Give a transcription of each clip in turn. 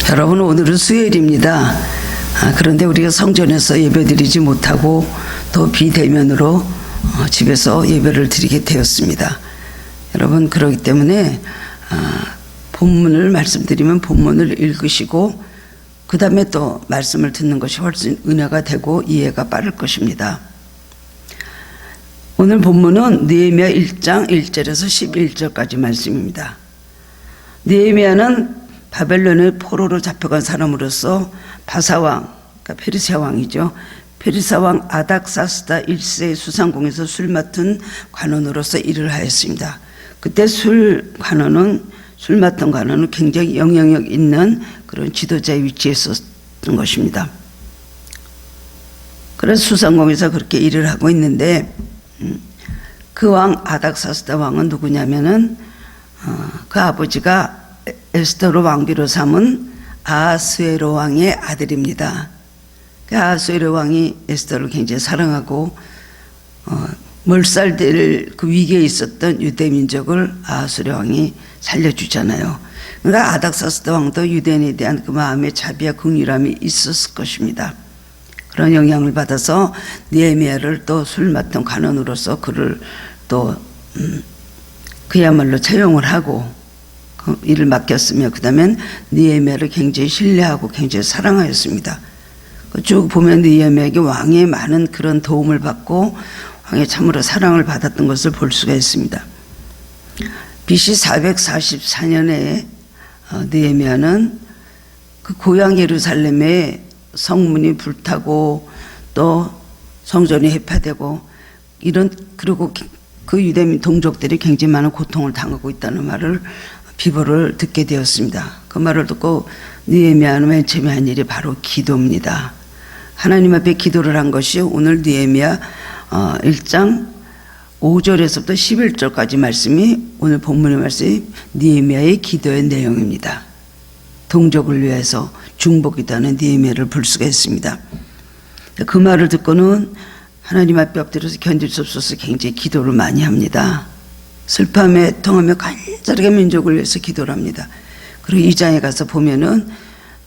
여러분, 오늘은 수요일입니다. 그런데 우리가 성전에서 예배드리지 못하고 또 비대면으로 집에서 예배를 드리게 되었습니다. 여러분, 그렇기 때문에 본문을 말씀드리면 본문을 읽으시고 그 다음에 또 말씀을 듣는 것이 훨씬 은혜가 되고 이해가 빠를 것입니다. 오늘 본문은 느헤미야 1장 1절에서 11절까지 말씀입니다. 느헤미야는 바벨론의 포로로 잡혀간 사람으로서 바사왕, 그러니까 페르시아 왕이죠. 페르시아 왕 아닥사스다 1세의 수상궁에서 술 맡은 관원으로서 일을 하였습니다. 그때 술 맡은 관원은 굉장히 영향력 있는 그런 지도자의 위치에 있었던 것입니다. 그래서 수상궁에서 그렇게 일을 하고 있는데 그 왕 아닥사스다 왕은 누구냐면은 그 아버지가 에스더로 왕비로 삼은 아하스웨로 왕의 아들입니다. 그 아하스웨로 왕이 에스더를 굉장히 사랑하고 몰살될 그 위기에 있었던 유대 민족을 아하스웨로 왕이 살려주잖아요. 그러니까 아닥사스다 왕도 유대인에 대한 그 마음의 자비와 긍휼함이 있었을 것입니다. 그런 영향을 받아서 느헤미야를 또 술 맡은 관원으로서 그를 또 그야말로 채용을 하고 그 일을 맡겼으며 그 다음엔 느헤미야를 굉장히 신뢰하고 굉장히 사랑하였습니다. 쭉 보면 느헤미야에게 왕의 많은 그런 도움을 받고 왕의 참으로 사랑을 받았던 것을 볼 수가 있습니다. BC 444년에 느헤미야는 그 고향 예루살렘의 성문이 불타고 또 성전이 해파되고 그리고 그 유대민 동족들이 굉장히 많은 고통을 당하고 있다는 말을 비보를 듣게 되었습니다. 그 말을 듣고 느헤미야는 맨 처음에 한 일이 바로 기도입니다. 하나님 앞에 기도를 한 것이 오늘 느헤미야 1장 5절에서부터 11절까지 말씀이 오늘 본문의 말씀이 느헤미야의 기도의 내용입니다. 동족을 위해서 중보기도하는 느헤미야를 볼 수가 있습니다. 그 말을 듣고는 하나님 앞에 엎드려서 견딜 수 없어서 굉장히 기도를 많이 합니다. 슬픔에 통하며 간절하게 민족을 위해서 기도를 합니다. 그리고 2장에 가서 보면은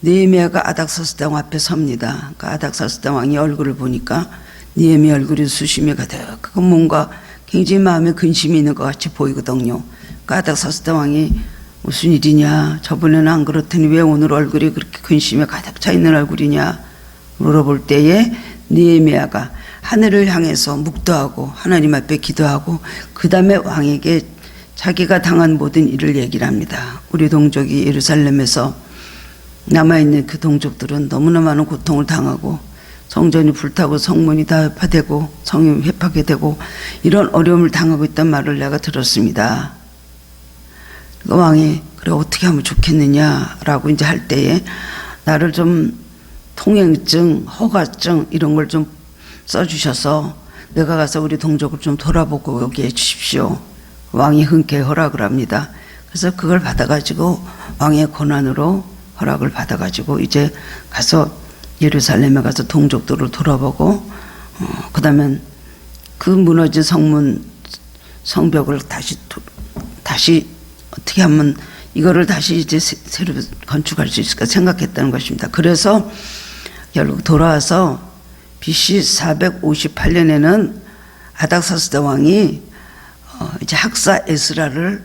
느헤미야가 아닥사스다 왕 앞에 섭니다. 그 아닥사스다 왕이 얼굴을 보니까 느헤미야 얼굴이 수심이 가득하고 뭔가 굉장히 마음에 근심이 있는 것 같이 보이거든요. 그 아닥사스다 왕이 무슨 일이냐, 저번에는 안 그렇더니 왜 오늘 얼굴이 그렇게 근심에 가득 차 있는 얼굴이냐 물어볼 때에 느헤미야가 하늘을 향해서 묵도하고 하나님 앞에 기도하고 그 다음에 왕에게 자기가 당한 모든 일을 얘기를 합니다. 우리 동족이 예루살렘에서 남아있는 그 동족들은 너무나 많은 고통을 당하고 성전이 불타고 성문이 다 회파되고 성이 회파게 되고 이런 어려움을 당하고 있다는 말을 내가 들었습니다. 그 왕이 그래 어떻게 하면 좋겠느냐라고 이제 할 때에 나를 좀 통행증, 허가증 이런 걸 좀 써주셔서 내가 가서 우리 동족을 좀 돌아보고 오게 해주십시오. 왕이 흔쾌히 허락을 합니다. 그래서 그걸 받아가지고 왕의 권한으로 허락을 받아가지고 이제 가서 예루살렘에 가서 동족들을 돌아보고 그 다음에 그 무너진 성문 성벽을 다시 어떻게 하면 이거를 다시 이제 새로 건축할 수 있을까 생각했다는 것입니다. 그래서 결국 돌아와서 BC 458년에는 아닥사스다 왕이 이제 학사 에스라를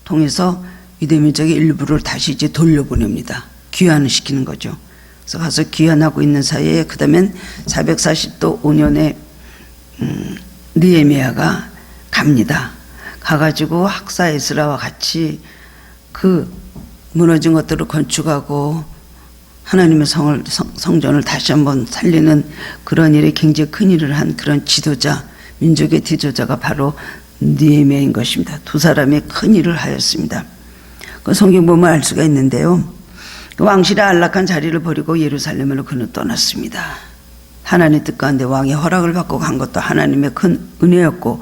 통해서 유대민족의 일부를 다시 이제 돌려보냅니다. 귀환을 시키는 거죠. 그래서 가서 귀환하고 있는 사이에 그 다음엔 445년에 느헤미야가 갑니다. 가가지고 학사 에스라와 같이 그 무너진 것들을 건축하고 하나님의 성전을 다시 한번 살리는 그런 일에 굉장히 큰 일을 한 그런 지도자, 민족의 지도자가 바로 느헤미야인 것입니다. 두 사람이 큰 일을 하였습니다. 그 성경 보면 알 수가 있는데요. 그 왕실의 안락한 자리를 버리고 예루살렘으로 그는 떠났습니다. 하나님 뜻 가운데 왕의 허락을 받고 간 것도 하나님의 큰 은혜였고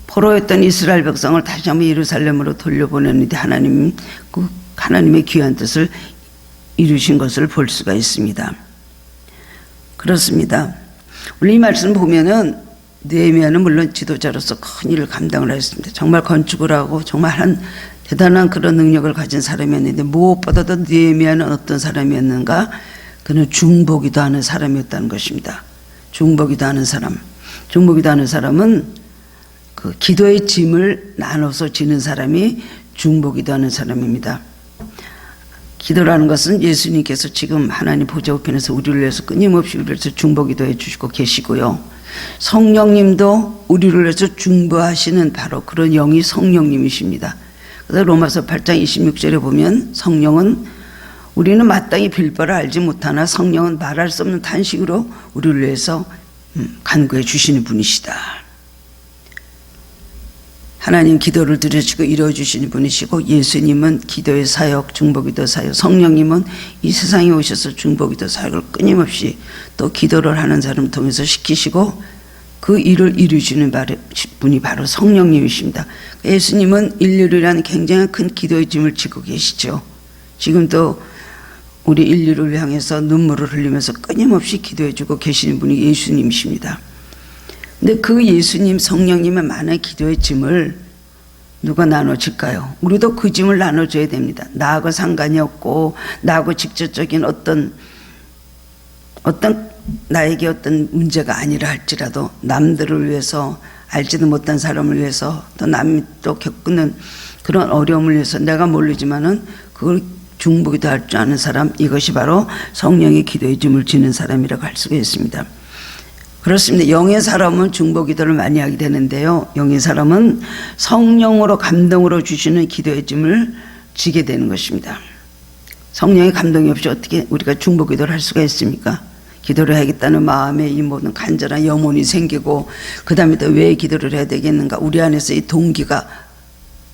포로였던 이스라엘 백성을 다시 한번 예루살렘으로 돌려보내는데 하나님의 귀한 뜻을 이루신 것을 볼 수가 있습니다. 그렇습니다. 우리 이 말씀 보면은 느헤미야는 물론 지도자로서 큰 일을 감당을 했습니다. 정말 건축을 하고 정말 한 대단한 그런 능력을 가진 사람이었는데 무엇보다도 느헤미야는 어떤 사람이었는가? 그는 중보기도 하는 사람이었다는 것입니다. 중보기도 하는 사람. 중보기도 하는 사람은 그 기도의 짐을 나눠서 지는 사람이 중보기도 하는 사람입니다. 기도라는 것은 예수님께서 지금 하나님 보좌 우편에서 우리를 위해서 끊임없이 우리를 위해서 중보기도해 주시고 계시고요. 성령님도 우리를 위해서 중보하시는 바로 그런 영이 성령님이십니다. 그래서 로마서 8장 26절에 보면 성령은 우리는 마땅히 빌 바를 알지 못하나 성령은 말할 수 없는 탄식으로 우리를 위해서 간구해 주시는 분이시다. 하나님 기도를 들으시고 이루어주시는 분이시고 예수님은 기도의 사역, 중보기도 사역, 성령님은 이 세상에 오셔서 중보기도 사역을 끊임없이 또 기도를 하는 사람을 통해서 시키시고 그 일을 이루시는 분이 바로 성령님이십니다. 예수님은 인류를 위한 굉장히 큰 기도의 짐을 지고 계시죠. 지금도 우리 인류를 향해서 눈물을 흘리면서 끊임없이 기도해주고 계시는 분이 예수님이십니다. 근데 그 예수님, 성령님의 많은 기도의 짐을 누가 나눠줄까요? 우리도 그 짐을 나눠줘야 됩니다. 나하고 상관이 없고 나하고 직접적인 어떤 나에게 어떤 문제가 아니라 할지라도 남들을 위해서, 알지도 못한 사람을 위해서, 또 남이 또 겪는 그런 어려움을 위해서 내가 모르지만은 그걸 중보기도 할 줄 아는 사람, 이것이 바로 성령의 기도의 짐을 지는 사람이라고 할 수가 있습니다. 그렇습니다. 영의 사람은 중보기도를 많이 하게 되는데요. 영의 사람은 성령으로 감동으로 주시는 기도의 짐을 지게 되는 것입니다. 성령의 감동이 없이 어떻게 우리가 중보기도를 할 수가 있습니까? 기도를 해야겠다는 마음에 이 모든 간절한 염원이 생기고 그 다음에 또 왜 기도를 해야 되겠는가? 우리 안에서 이 동기가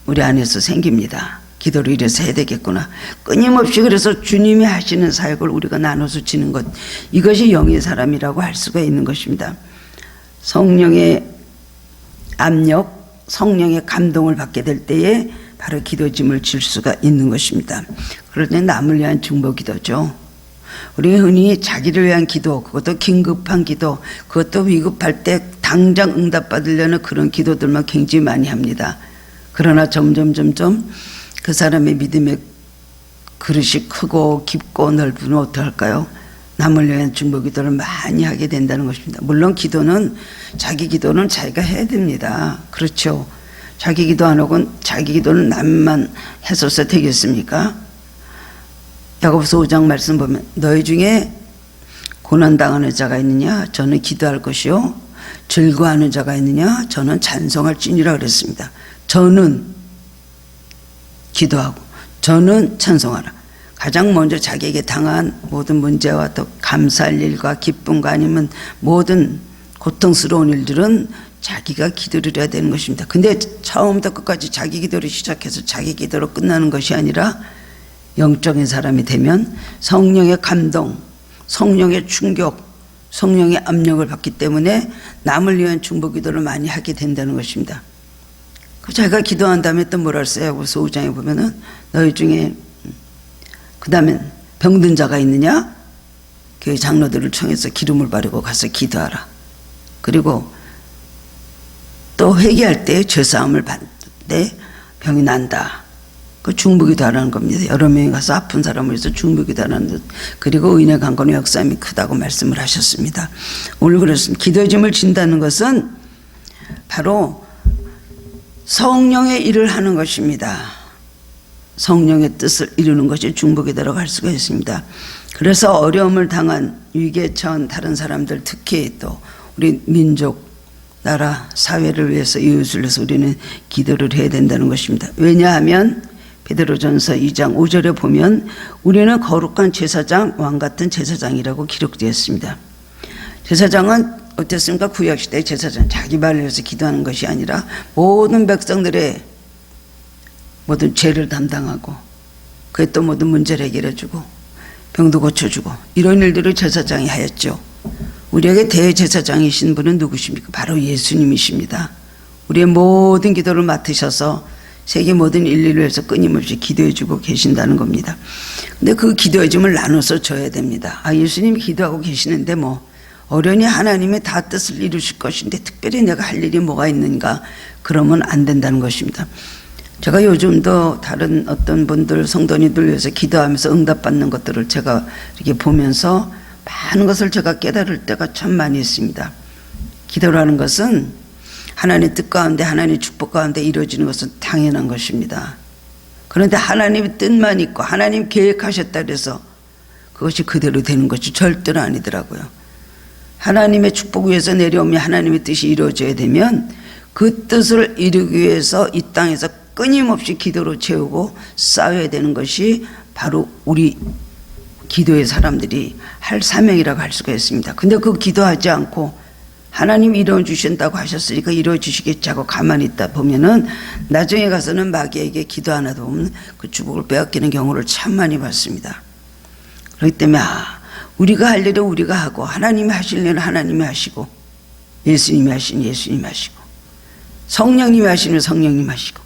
우리 안에서 생깁니다. 기도를 이래서 해야 되겠구나. 끊임없이 그래서 주님이 하시는 사역을 우리가 나눠서 지는 것, 이것이 영의 사람이라고 할 수가 있는 것입니다. 성령의 압력, 성령의 감동을 받게 될 때에 바로 기도짐을 질 수가 있는 것입니다. 그럴 때 남을 위한 중보기도죠. 우리 흔히 자기를 위한 기도, 그것도 긴급한 기도, 그것도 위급할 때 당장 응답받으려는 그런 기도들만 굉장히 많이 합니다. 그러나 점점 그 사람의 믿음의 그릇이 크고 깊고 넓으면 어떡할까요? 남을 위한 중보기도를 많이 하게 된다는 것입니다. 물론 자기 기도는 자기가 해야 됩니다. 그렇죠. 자기 기도 안 하고 자기 기도는 남만 해서서 되겠습니까? 야고보서 5장 말씀 보면 너희 중에 고난당하는 자가 있느냐? 저는 기도할 것이요. 즐거워하는 자가 있느냐? 저는 찬송할지니라 그랬습니다. 저는 기도하고 저는 찬송하라. 가장 먼저 자기에게 당한 모든 문제와 또 감사할 일과 기쁨과 아니면 모든 고통스러운 일들은 자기가 기도를 해야 되는 것입니다. 근데 처음부터 끝까지 자기 기도를 시작해서 자기 기도로 끝나는 것이 아니라 영적인 사람이 되면 성령의 감동, 성령의 충격, 성령의 압력을 받기 때문에 남을 위한 중보기도를 많이 하게 된다는 것입니다. 자기가 기도한 다음에 또 뭐라 했어요? 그래서 5장에 보면은 너희 중에 그 다음에 병든 자가 있느냐? 교회 장로들을 청해서 기름을 바르고 가서 기도하라. 그리고 또 회개할 때 죄사함을 받을 때 병이 난다. 그 중보기도 하라는 겁니다. 여러 명이 가서 아픈 사람을 위해서 중보기도 하라는 것. 그리고 은혜 강건의 역사함이 크다고 말씀을 하셨습니다. 오늘 그렇습니다. 기도의 짐을 진다는 것은 바로 성령의 일을 하는 것입니다. 성령의 뜻을 이루는 것이 중보기도라고 할 수가 있습니다. 그래서 어려움을 당한 위기에 처한 다른 사람들, 특히 또 우리 민족, 나라, 사회를 위해서, 이웃을 위해서 우리는 기도를 해야 된다는 것입니다. 왜냐하면 베드로전서 2장 5절에 보면 우리는 거룩한 제사장, 왕같은 제사장이라고 기록되어 있습니다. 제사장은 어땠습니까? 구약시대의 제사장, 자기 말을 위해서 기도하는 것이 아니라 모든 백성들의 모든 죄를 담당하고 그에 또 모든 문제를 해결해주고 병도 고쳐주고 이런 일들을 제사장이 하였죠. 우리에게 대제사장이신 분은 누구십니까? 바로 예수님이십니다. 우리의 모든 기도를 맡으셔서 세계 모든 인류를 위해서 끊임없이 기도해주고 계신다는 겁니다. 근데 그 기도의 짐을 나눠서 줘야 됩니다. 예수님이 기도하고 계시는데 어련히 하나님의 다 뜻을 이루실 것인데 특별히 내가 할 일이 뭐가 있는가? 그러면 안 된다는 것입니다. 제가 요즘도 다른 어떤 분들 성도님들 위해서 기도하면서 응답받는 것들을 제가 이렇게 보면서 많은 것을 제가 깨달을 때가 참 많이 있습니다. 기도라는 것은 하나님의 뜻 가운데 하나님의 축복 가운데 이루어지는 것은 당연한 것입니다. 그런데 하나님의 뜻만 있고 하나님 계획하셨다 그래서 그것이 그대로 되는 것이 절대로 아니더라고요. 하나님의 축복 위에서 내려오면 하나님의 뜻이 이루어져야 되면 그 뜻을 이루기 위해서 이 땅에서 끊임없이 기도로 채우고 쌓아야 되는 것이 바로 우리 기도의 사람들이 할 사명이라고 할 수가 있습니다. 근데 그 기도하지 않고 하나님 이루어 주신다고 하셨으니까 이루어 주시겠지 하고 가만히 있다 보면은 나중에 가서는 마귀에게 기도 안 하다 보면 그 축복을 빼앗기는 경우를 참 많이 봤습니다. 그렇기 때문에 우리가 할 일은 우리가 하고 하나님이 하실 일은 하나님이 하시고 예수님이 하시는 예수님이 하시고 성령님이 하시는 성령님이 하시고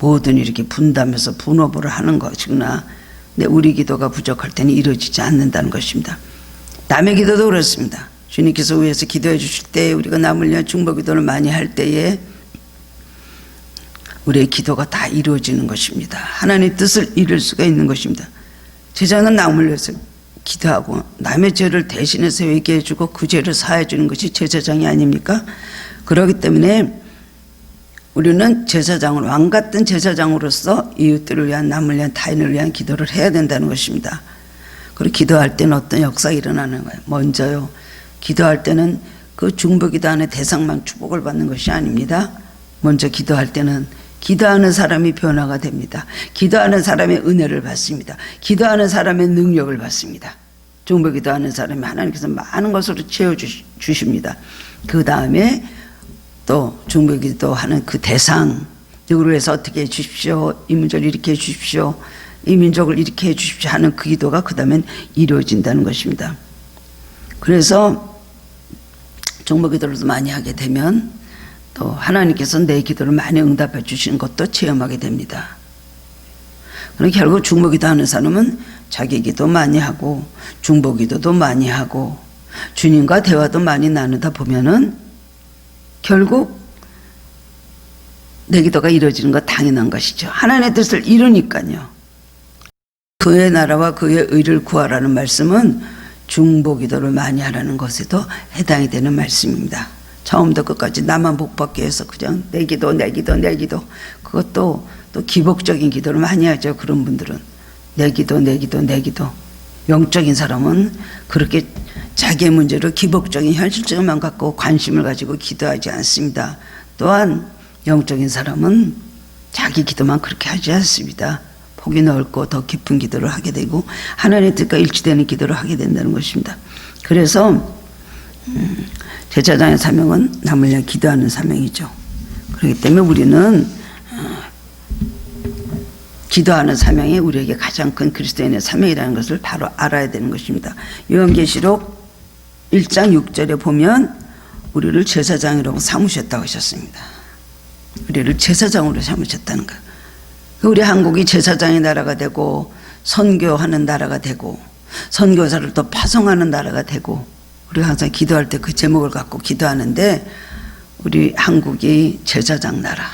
모든 이렇게 분담해서 분업을 하는 것이구나. 근데 우리 기도가 부족할 때는 이루어지지 않는다는 것입니다. 남의 기도도 그렇습니다. 주님께서 위해서 기도해 주실 때 우리가 남을 위한 중보 기도를 많이 할 때에 우리의 기도가 다 이루어지는 것입니다. 하나님의 뜻을 이룰 수가 있는 것입니다. 제자는 남을 위해서 기도하고 남의 죄를 대신해서 회개해 주고 그 죄를 사해 주는 것이 제사장이 아닙니까? 그렇기 때문에 우리는 제사장으로 왕 같은 제사장으로서 이웃들을 위한 남을 위한 타인을 위한 기도를 해야 된다는 것입니다. 그리고 기도할 때는 어떤 역사가 일어나는 거예요. 먼저요. 기도할 때는 그 중보기도 안에 대상만 축복을 받는 것이 아닙니다. 먼저 기도할 때는 기도하는 사람이 변화가 됩니다. 기도하는 사람의 은혜를 받습니다. 기도하는 사람의 능력을 받습니다. 중보기도하는 사람이 하나님께서 많은 것으로 채워주십니다. 그 다음에 또 중보기도하는 그 대상, 누구를 위해서 어떻게 해주십시오, 이 문제를 이렇게 해주십시오, 이 민족을 이렇게 해주십시오 하는 그 기도가 그 다음엔 이루어진다는 것입니다. 그래서 중보기도를 많이 하게 되면 또 하나님께서 내 기도를 많이 응답해 주시는 것도 체험하게 됩니다. 그럼 결국 중보기도 하는 사람은 자기 기도 많이 하고 중보기도도 많이 하고 주님과 대화도 많이 나누다 보면은 결국 내 기도가 이루어지는 거 당연한 것이죠. 하나님의 뜻을 이루니까요. 그의 나라와 그의 의를 구하라는 말씀은 중보기도를 많이 하라는 것에도 해당이 되는 말씀입니다. 처음부터 끝까지 나만 복받게 해서 그냥 내 기도 그것도 또 기복적인 기도를 많이 하죠. 그런 분들은 내 기도 영적인 사람은 그렇게 자기의 문제로 기복적인 현실적만 갖고 관심을 가지고 기도하지 않습니다. 또한 영적인 사람은 자기 기도만 그렇게 하지 않습니다. 폭이 넓고 더 깊은 기도를 하게 되고 하나님의 뜻과 일치되는 기도를 하게 된다는 것입니다. 그래서 제사장의 사명은 남을 위해 기도하는 사명이죠. 그렇기 때문에 우리는 기도하는 사명이 우리에게 가장 큰 그리스도인의 사명이라는 것을 바로 알아야 되는 것입니다. 요한계시록 1장 6절에 보면 우리를 제사장이라고 삼으셨다고 하셨습니다. 우리를 제사장으로 삼으셨다는 것. 우리 한국이 제사장의 나라가 되고 선교하는 나라가 되고 선교사를 또 파송하는 나라가 되고 우리가 항상 기도할 때 그 제목을 갖고 기도하는데 우리 한국이 제사장 나라.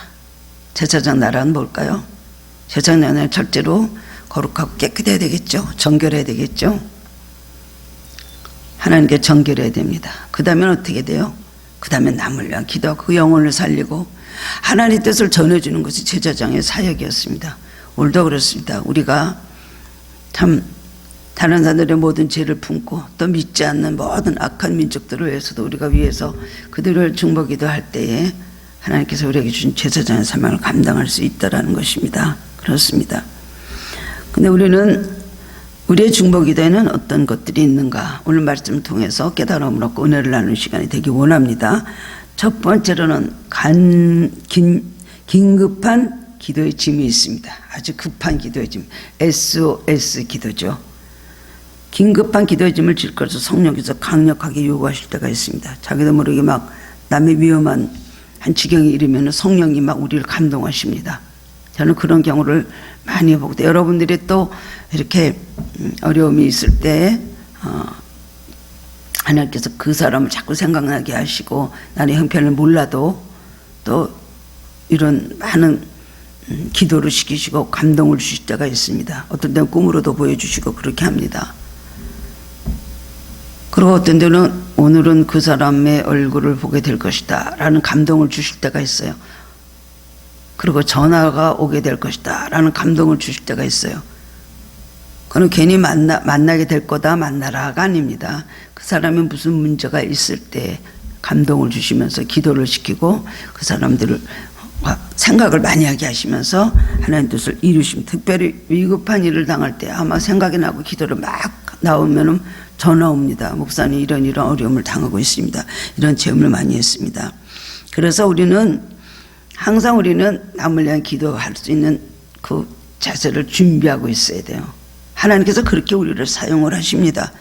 제사장 나라는 뭘까요? 제사장 나라는 절대로 거룩하고 깨끗해야 되겠죠. 정결해야 되겠죠. 하나님께 정결해야 됩니다. 그 다음엔 어떻게 돼요? 그 다음에 남을 위한 기도하고 그 영혼을 살리고 하나님의 뜻을 전해주는 것이 제사장의 사역이었습니다. 오늘도 그렇습니다. 우리가 참 다른 사람들의 모든 죄를 품고 또 믿지 않는 모든 악한 민족들을 위해서도 우리가 위해서 그들을 중보기도할 때에 하나님께서 우리에게 주신 제사장의 사명을 감당할 수 있다라는 것입니다. 그렇습니다. 근데 우리는 우리의 중보기도에는 어떤 것들이 있는가 오늘 말씀을 통해서 깨달음을 얻고 은혜를 나누는 시간이 되기 원합니다. 첫 번째로는 긴급한 기도의 짐이 있습니다. 아주 급한 기도의 짐, SOS 기도죠. 긴급한 기도의 짐을 질 것을 성령께서 강력하게 요구하실 때가 있습니다. 자기도 모르게 막 남의 위험한 한 지경에 이르면 성령이 막 우리를 감동하십니다. 저는 그런 경우를 많이 보고 여러분들이 또 이렇게 어려움이 있을 때 하나님께서 그 사람을 자꾸 생각나게 하시고 나는 형편을 몰라도 또 이런 많은 기도를 시키시고 감동을 주실 때가 있습니다. 어떤 때는 꿈으로도 보여주시고 그렇게 합니다. 그리고 어떤 때는 오늘은 그 사람의 얼굴을 보게 될 것이다 라는 감동을 주실 때가 있어요. 그리고 전화가 오게 될 것이다 라는 감동을 주실 때가 있어요. 그건 괜히 만나게 될 거다 만나라가 아닙니다. 그 사람이 무슨 문제가 있을 때 감동을 주시면서 기도를 시키고 그 사람들을 생각을 많이 하게 하시면서 하나님 뜻을 이루시면, 특별히 위급한 일을 당할 때 아마 생각이 나고 기도를 막 나오면은 전화 옵니다. 목사님 이런 어려움을 당하고 있습니다. 이런 체험을 많이 했습니다. 그래서 항상 우리는 남을 위한 기도할 수 있는 그 자세를 준비하고 있어야 돼요. 하나님께서 그렇게 우리를 사용을 하십니다.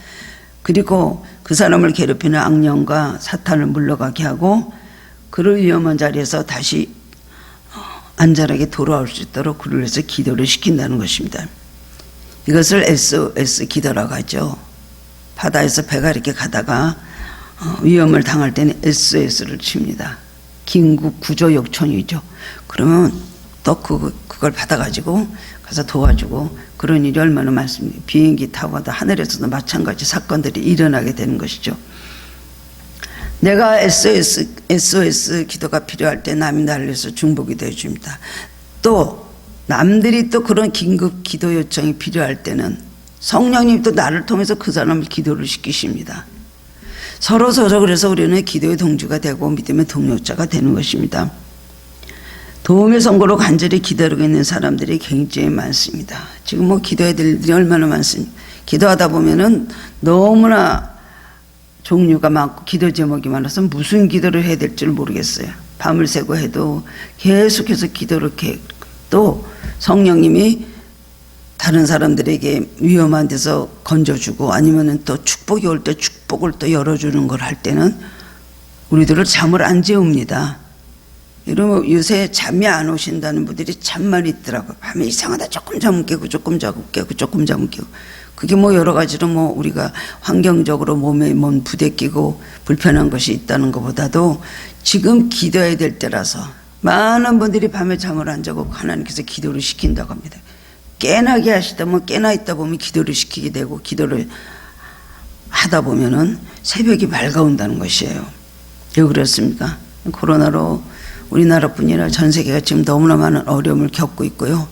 그리고 그 사람을 괴롭히는 악령과 사탄을 물러가게 하고 그를 위험한 자리에서 다시 안전하게 돌아올 수 있도록 그를 위해서 기도를 시킨다는 것입니다. 이것을 SOS 기도라고 하죠. 바다에서 배가 이렇게 가다가 위험을 당할 때는 SOS를 칩니다. 긴급 구조 요청이죠. 그러면 또 그걸 받아가지고 가서 도와주고, 그런 일이 얼마나 많습니까? 비행기 타고 가다 하늘에서도 마찬가지 사건들이 일어나게 되는 것이죠. 내가 SOS 기도가 필요할 때 남이 나를 위해서 중보기 도해 줍니다. 또 남들이 또 그런 긴급 기도 요청이 필요할 때는 성령님이 또 나를 통해서 그 사람을 기도를 시키십니다. 서로 그래서 우리는 기도의 동지가 되고 믿음의 동력자가 되는 것입니다. 도움의 선고로 간절히 기다리고 있는 사람들이 굉장히 많습니다. 지금 기도해야 될 일이 얼마나 많습니까? 기도하다 보면은 너무나 종류가 많고 기도 제목이 많아서 무슨 기도를 해야 될지 모르겠어요. 밤을 새고 해도 계속해서 기도를 또 성령님이 다른 사람들에게 위험한 데서 건져주고 아니면은 또 축복이 올 때 축복을 또 열어주는 걸 할 때는 우리들을 잠을 안 재웁니다. 이러면 요새 잠이 안 오신다는 분들이 참만 있더라고요. 밤에 이상하다. 조금 잠은 깨고 조금 잠은 깨고 그게 여러 가지로 우리가 환경적으로 몸에 부대끼고 불편한 것이 있다는 것보다도 지금 기도해야 될 때라서 많은 분들이 밤에 잠을 안 자고 하나님께서 기도를 시킨다고 합니다. 깨나게 하시다 깨나 있다 보면 기도를 시키게 되고, 기도를 하다 보면은 새벽이 밝아온다는 것이에요. 왜 그렇습니까? 코로나로 우리나라뿐이 아니라 전 세계가 지금 너무나 많은 어려움을 겪고 있고요.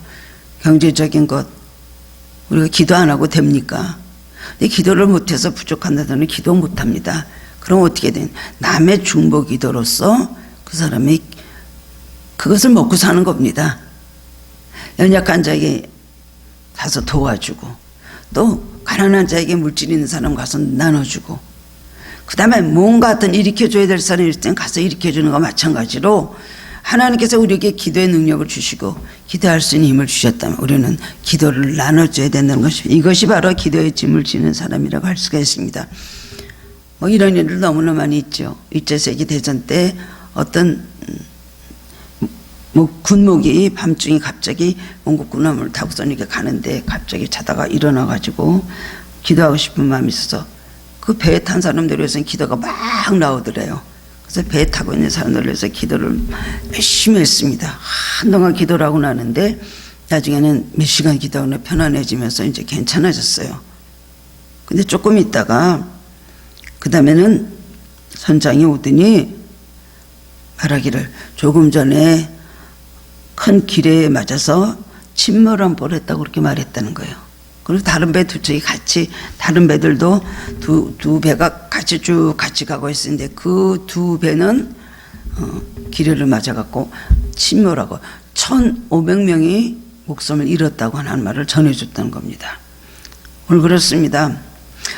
경제적인 것, 우리가 기도 안 하고 됩니까? 기도를 못해서 부족한다더니 기도 못합니다. 그럼 어떻게 되냐? 남의 중보 기도로서 그 사람이 그것을 먹고 사는 겁니다. 연약한 자에게 가서 도와주고, 또 가난한 자에게 물질 있는 사람 가서 나눠주고, 그 다음에 뭔가 어떤 일으켜줘야 될 사람이 있을 땐 가서 일으켜주는 것과 마찬가지로 하나님께서 우리에게 기도의 능력을 주시고 기도할 수 있는 힘을 주셨다면 우리는 기도를 나눠줘야 된다는 것입니다. 이것이 바로 기도의 짐을 지는 사람이라고 할 수가 있습니다. 이런 일들 너무나 많이 있죠. 2차 세계 대전 때 어떤 군목이 밤중에 갑자기 원국 군함을 타고서 이렇게 가는데 갑자기 자다가 일어나가지고 기도하고 싶은 마음이 있어서 그 배에 탄 사람들을 위해서는 기도가 막 나오더래요. 그래서 배에 타고 있는 사람들을 위해서 기도를 열심히 했습니다. 한동안 기도를 하고 나는데 나중에는 몇 시간 기도하고 편안해지면서 이제 괜찮아졌어요. 근데 조금 있다가 그 다음에는 선장이 오더니 말하기를 조금 전에 큰 기뢰에 맞아서 침몰한 뻔 했다고 그렇게 말했다는 거예요. 그리고 다른 배 두 척이 같이, 다른 배들도 두 배가 같이 가고 있었는데 그 두 배는 기뢰를 맞아갖고 침몰하고 1,500명이 목숨을 잃었다고 하는 말을 전해줬다는 겁니다. 오늘 그렇습니다.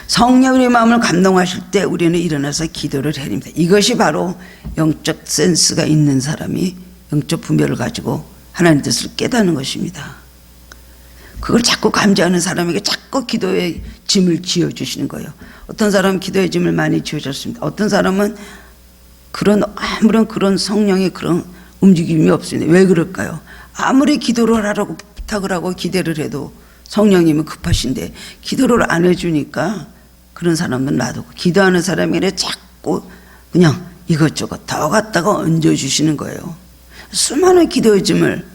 성령 우리 마음을 감동하실 때 우리는 일어나서 기도를 해야 됩니다. 이것이 바로 영적 센스가 있는 사람이 영적 분별을 가지고 하나님 뜻을 깨닫는 것입니다. 그걸 자꾸 감지하는 사람에게 자꾸 기도의 짐을 지어주시는 거예요. 어떤 사람은 기도의 짐을 많이 지어줬습니다. 어떤 사람은 아무런 그런 성령의 그런 움직임이 없습니다. 왜 그럴까요? 아무리 기도를 하라고 부탁을 하고 기대를 해도 성령님은 급하신데 기도를 안 해주니까 그런 사람은 놔두고, 기도하는 사람에게 자꾸 그냥 이것저것 더 갖다가 얹어주시는 거예요. 수많은 기도의 짐을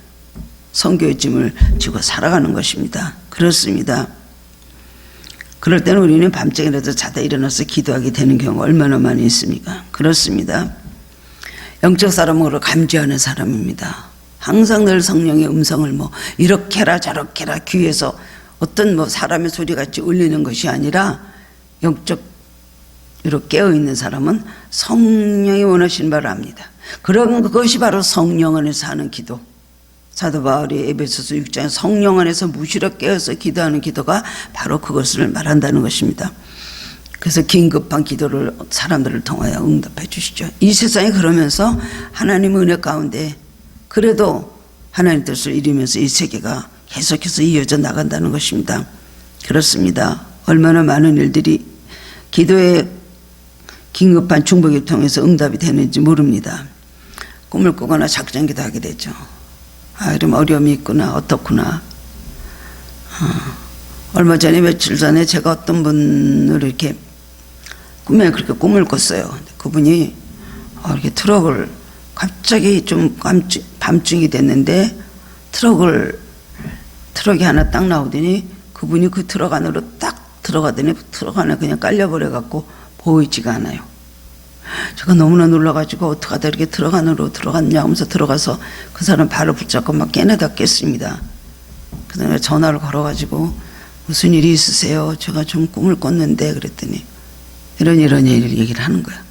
선교의 짐을 지고 살아가는 것입니다. 그렇습니다. 그럴 때는 우리는 밤중이라도 자다 일어나서 기도하게 되는 경우가 얼마나 많이 있습니까? 그렇습니다. 영적 사람으로 감지하는 사람입니다. 항상 늘 성령의 음성을 뭐 이렇게 해라 저렇게 해라 귀에서 어떤 뭐 사람의 소리같이 울리는 것이 아니라 영적으로 깨어있는 사람은 성령이 원하시는 바를 압니다. 그런 그것이 바로 성령 안에서 하는 기도. 사도 바울이 에베소서 6장에 성령 안에서 무시로 깨어서 기도하는 기도가 바로 그것을 말한다는 것입니다. 그래서 긴급한 기도를 사람들을 통하여 응답해 주시죠. 이 세상이 그러면서 하나님의 은혜 가운데 그래도 하나님 뜻을 이루면서 이 세계가 계속해서 이어져 나간다는 것입니다. 그렇습니다. 얼마나 많은 일들이 기도의 긴급한 중보기를 통해서 응답이 되는지 모릅니다. 꿈을 꾸거나 작전기도 하게 되죠. 아, 이러면 어려움이 있구나, 어떻구나. 얼마 전에, 며칠 전에 제가 어떤 분을 이렇게 꿈에 그렇게 꿈을 꿨어요. 그분이 이렇게 트럭을 갑자기 좀 밤중이 됐는데 트럭이 하나 딱 나오더니 그분이 그 트럭 안으로 딱 들어가더니 트럭 안에 그냥 깔려버려 갖고 보이지가 않아요. 제가 너무나 놀라가지고 어떻게 하다 이렇게 트럭 안으로 들어갔냐 하면서 들어가서 그 사람 발을 붙잡고 막 깨내다 깼습니다. 그 다음에 전화를 걸어가지고 무슨 일이 있으세요? 제가 좀 꿈을 꿨는데 그랬더니 이런 얘기를 하는 거야.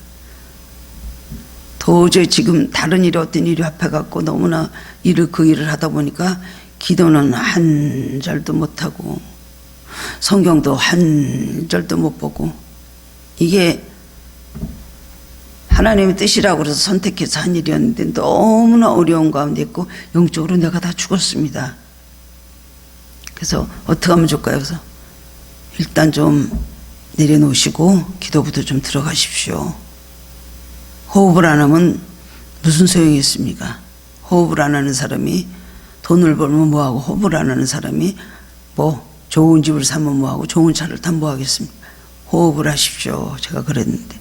도저히 지금 다른 일이 어떤 일이 합해갖고 너무나 그 일을 하다 보니까 기도는 한 절도 못하고 성경도 한 절도 못 보고 이게 하나님의 뜻이라고 그래서 선택해서 한 일이었는데 너무나 어려운 가운데 있고 영적으로 내가 다 죽었습니다. 그래서 어떻게 하면 좋을까요? 그래서 일단 좀 내려놓으시고 기도부터 좀 들어가십시오. 호흡을 안 하면 무슨 소용이 있습니까? 호흡을 안 하는 사람이 돈을 벌면 뭐하고 호흡을 안 하는 사람이 뭐 좋은 집을 사면 뭐하고 좋은 차를 타면 뭐하겠습니까? 호흡을 하십시오. 제가 그랬는데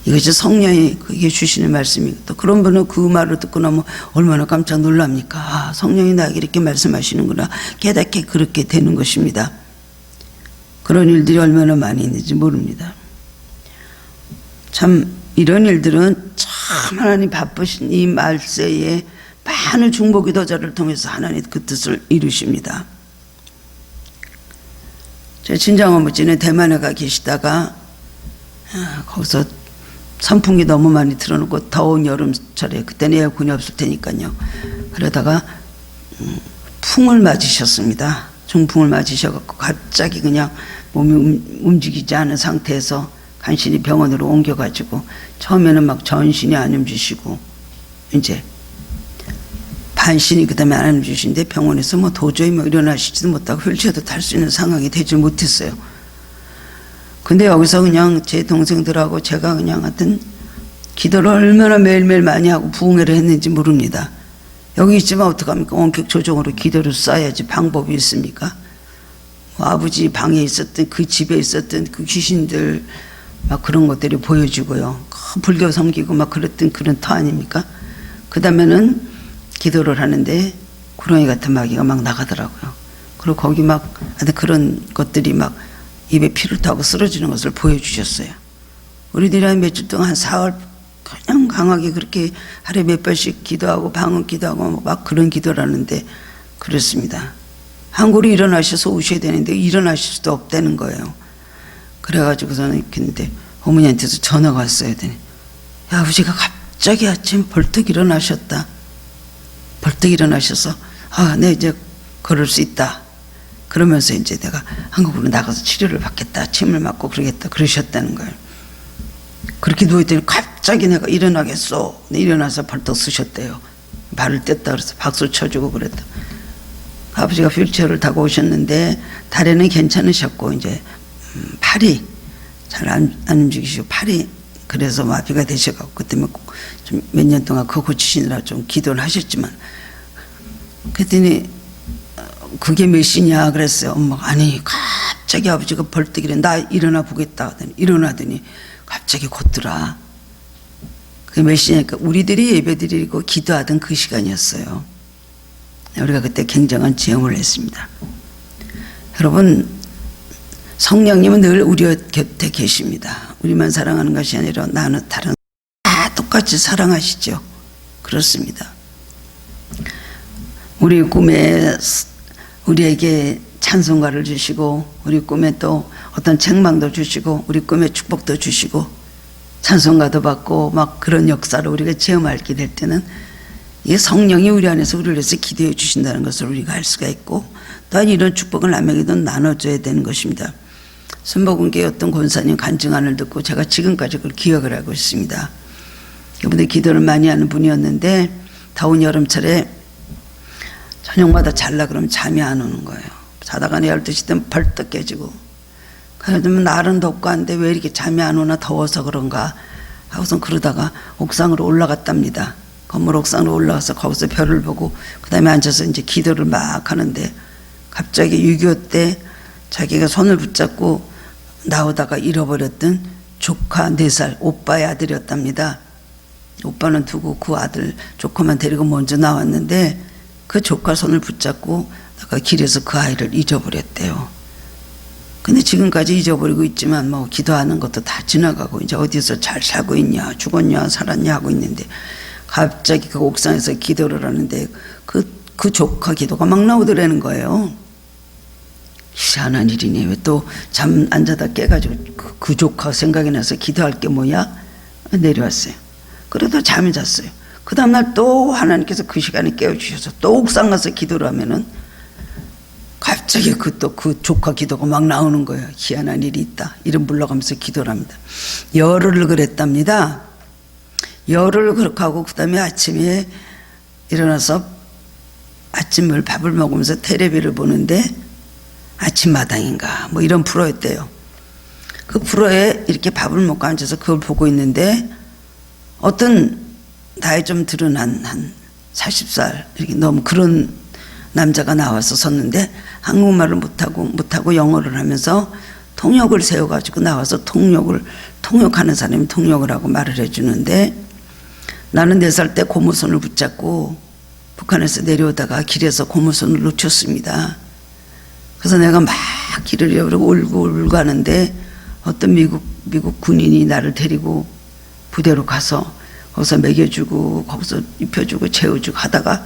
이것이 성령이 그게 주시는 말씀이고 또 그런 분은 그 말을 듣고 나면 얼마나 깜짝 놀랍니까? 성령이 나에게 이렇게 말씀하시는구나 깨닫게 그렇게 되는 것입니다. 그런 일들이 얼마나 많이 있는지 모릅니다. 참 이런 일들은 참 하나님 바쁘신 이 말세에 많은 중보기도자를 통해서 하나님 그 뜻을 이루십니다. 제 친정아버지는 대만에 가 계시다가 거기서 선풍기 너무 많이 틀어놓고 더운 여름철에 그때는 에어컨이 없을 테니까요. 그러다가 풍을 맞으셨습니다. 중풍을 맞으셔갖고 갑자기 그냥 몸이 움직이지 않은 상태에서 간신히 병원으로 옮겨가지고 처음에는 막 전신이 안 움직이시고 이제 반신이 그 다음에 안 움직이시는데 병원에서 뭐 도저히 뭐 일어나시지도 못하고 휠체어도 탈 수 있는 상황이 되지 못했어요. 근데 여기서 그냥 제 동생들하고 제가 그냥 하여튼 기도를 얼마나 매일매일 많이 하고 부흥회를 했는지 모릅니다. 여기 있지만 어떡합니까? 원격 조정으로 기도를 쏴야지 방법이 있습니까? 뭐 아버지 방에 있었던 그 집에 있었던 그 귀신들 막 그런 것들이 보여주고요. 불교 섬기고 막 그랬던 그런 터 아닙니까? 그 다음에는 기도를 하는데 구렁이 같은 마귀가 막 나가더라고요. 그리고 거기 막 그런 것들이 막 입에 피를 타고 쓰러지는 것을 보여주셨어요. 우리들이 한 며칠 동안 한 4월 그냥 강하게 그렇게 하루에 몇 번씩 기도하고 방언 기도하고 막 그런 기도를 하는데 그렇습니다. 한국으로 일어나셔서 오셔야 되는데 일어나실 수도 없다는 거예요. 그래가지고서는 이렇게 했는데 어머니한테서 전화가 왔어요. 야, 아버지가 갑자기 아침 벌떡 일어나셨다. 벌떡 일어나셔서 네 이제 걸을 수 있다. 그러면서 이제 내가 한국으로 나가서 치료를 받겠다. 침을 맞고 그러겠다. 그러셨다는 거예요. 그렇게 누워있더니 갑자기 내가 일어나겠어. 일어나서 벌떡 쓰셨대요. 발을 뗐다 그래서 박수 쳐주고 그랬다. 아버지가 휠체어를 타고 오셨는데 다리는 괜찮으셨고 이제 팔이 잘 안 움직이시고 팔이 그래서 마비가 되셔갖고 그때 좀 몇 년 동안 그거 고치시느라 좀 기도를 하셨지만 그랬더니 그게 몇 시냐 그랬어요. 엄마가 아니 갑자기 아버지가 벌떡 나 일어나 보겠다 하더니 일어나더니 갑자기 걷더라. 그게 몇 시냐니까 우리들이 예배드리고 기도하던 그 시간이었어요. 우리가 그때 굉장한 체험을 했습니다. 여러분, 성령님은 늘 우리 곁에 계십니다. 우리만 사랑하는 것이 아니라 나는 다른 다 똑같이 사랑하시죠. 그렇습니다. 우리 꿈에 우리에게 찬송가를 주시고, 우리 꿈에 또 어떤 책망도 주시고, 우리 꿈에 축복도 주시고, 찬송가도 받고 막 그런 역사를 우리가 체험하게 될 때는 이 성령이 우리 안에서 우리를 위해서 기도해 주신다는 것을 우리가 알 수가 있고, 또한 이런 축복을 남에게도 나눠줘야 되는 것입니다. 순복음교회 어떤 권사님 간증안을 듣고 제가 지금까지 그걸 기억을 하고 있습니다. 이분이 기도를 많이 하는 분이었는데 더운 여름철에 저녁마다 잘라 그러면 잠이 안 오는 거예요. 자다가 12시 되면 벌떡 깨지고, 그래도 날은 덥고 한데 왜 이렇게 잠이 안 오나, 더워서 그런가 하고선 그러다가 옥상으로 올라갔답니다. 건물 옥상으로 올라가서 거기서 별을 보고 그 다음에 앉아서 이제 기도를 막 하는데 갑자기 6.25 때 자기가 손을 붙잡고 나오다가 잃어버렸던 조카 4살 오빠의 아들이었답니다. 오빠는 두고 그 아들 조카만 데리고 먼저 나왔는데 그 조카 손을 붙잡고 나가 길에서 그 아이를 잊어버렸대요. 근데 지금까지 잊어버리고 있지만 뭐 기도하는 것도 다 지나가고 이제 어디서 잘 살고 있냐, 죽었냐, 살았냐 하고 있는데 갑자기 그 옥상에서 기도를 하는데 그 조카 기도가 막 나오더라는 거예요. 희한한 일이네. 왜 또 잠 안 자다 깨가지고 그 조카 생각이 나서 기도할 게 뭐야? 내려왔어요. 그래도 잠이 잤어요. 그 다음날 또 하나님께서 그 시간에 깨워주셔서 또 옥상 가서 기도를 하면은 갑자기 그 조카 기도가 막 나오는 거예요. 희한한 일이 있다. 이름 불러가면서 기도를 합니다. 열흘을 그랬답니다. 열흘을 그렇게 하고 그 다음에 아침에 일어나서 아침을 밥을 먹으면서 텔레비를 보는데 아침마당인가 뭐 이런 프로였대요. 그 프로에 이렇게 밥을 먹고 앉아서 그걸 보고 있는데 어떤 나이 좀 들은 한 40살 이렇게 너무 그런 남자가 나와서 섰는데 한국말을 못하고 영어를 하면서 통역을 세워가지고 나와서 통역하는 사람이 통역을 하고 말을 해주는데, 나는 4살 때 고무선을 붙잡고 북한에서 내려오다가 길에서 고무선을 놓쳤습니다. 그래서 내가 막 길을 잃어버리고 울고 하는데 어떤 미국 군인이 나를 데리고 부대로 가서 거기서 먹여주고 거기서 입혀주고 재워주고 하다가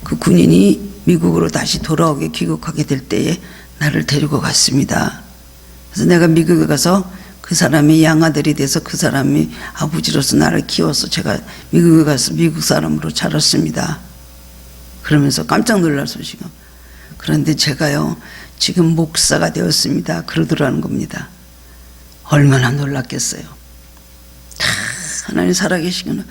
그 군인이 미국으로 다시 돌아오게 귀국하게 될 때에 나를 데리고 갔습니다. 그래서 내가 미국에 가서 그 사람이 양아들이 돼서 그 사람이 아버지로서 나를 키워서 제가 미국에 가서 미국 사람으로 자랐습니다. 그러면서 깜짝 놀랄 소식이요. 그런데 제가요 지금 목사가 되었습니다. 그러더라는 겁니다. 얼마나 놀랐겠어요. 다 하나님 살아계시구나.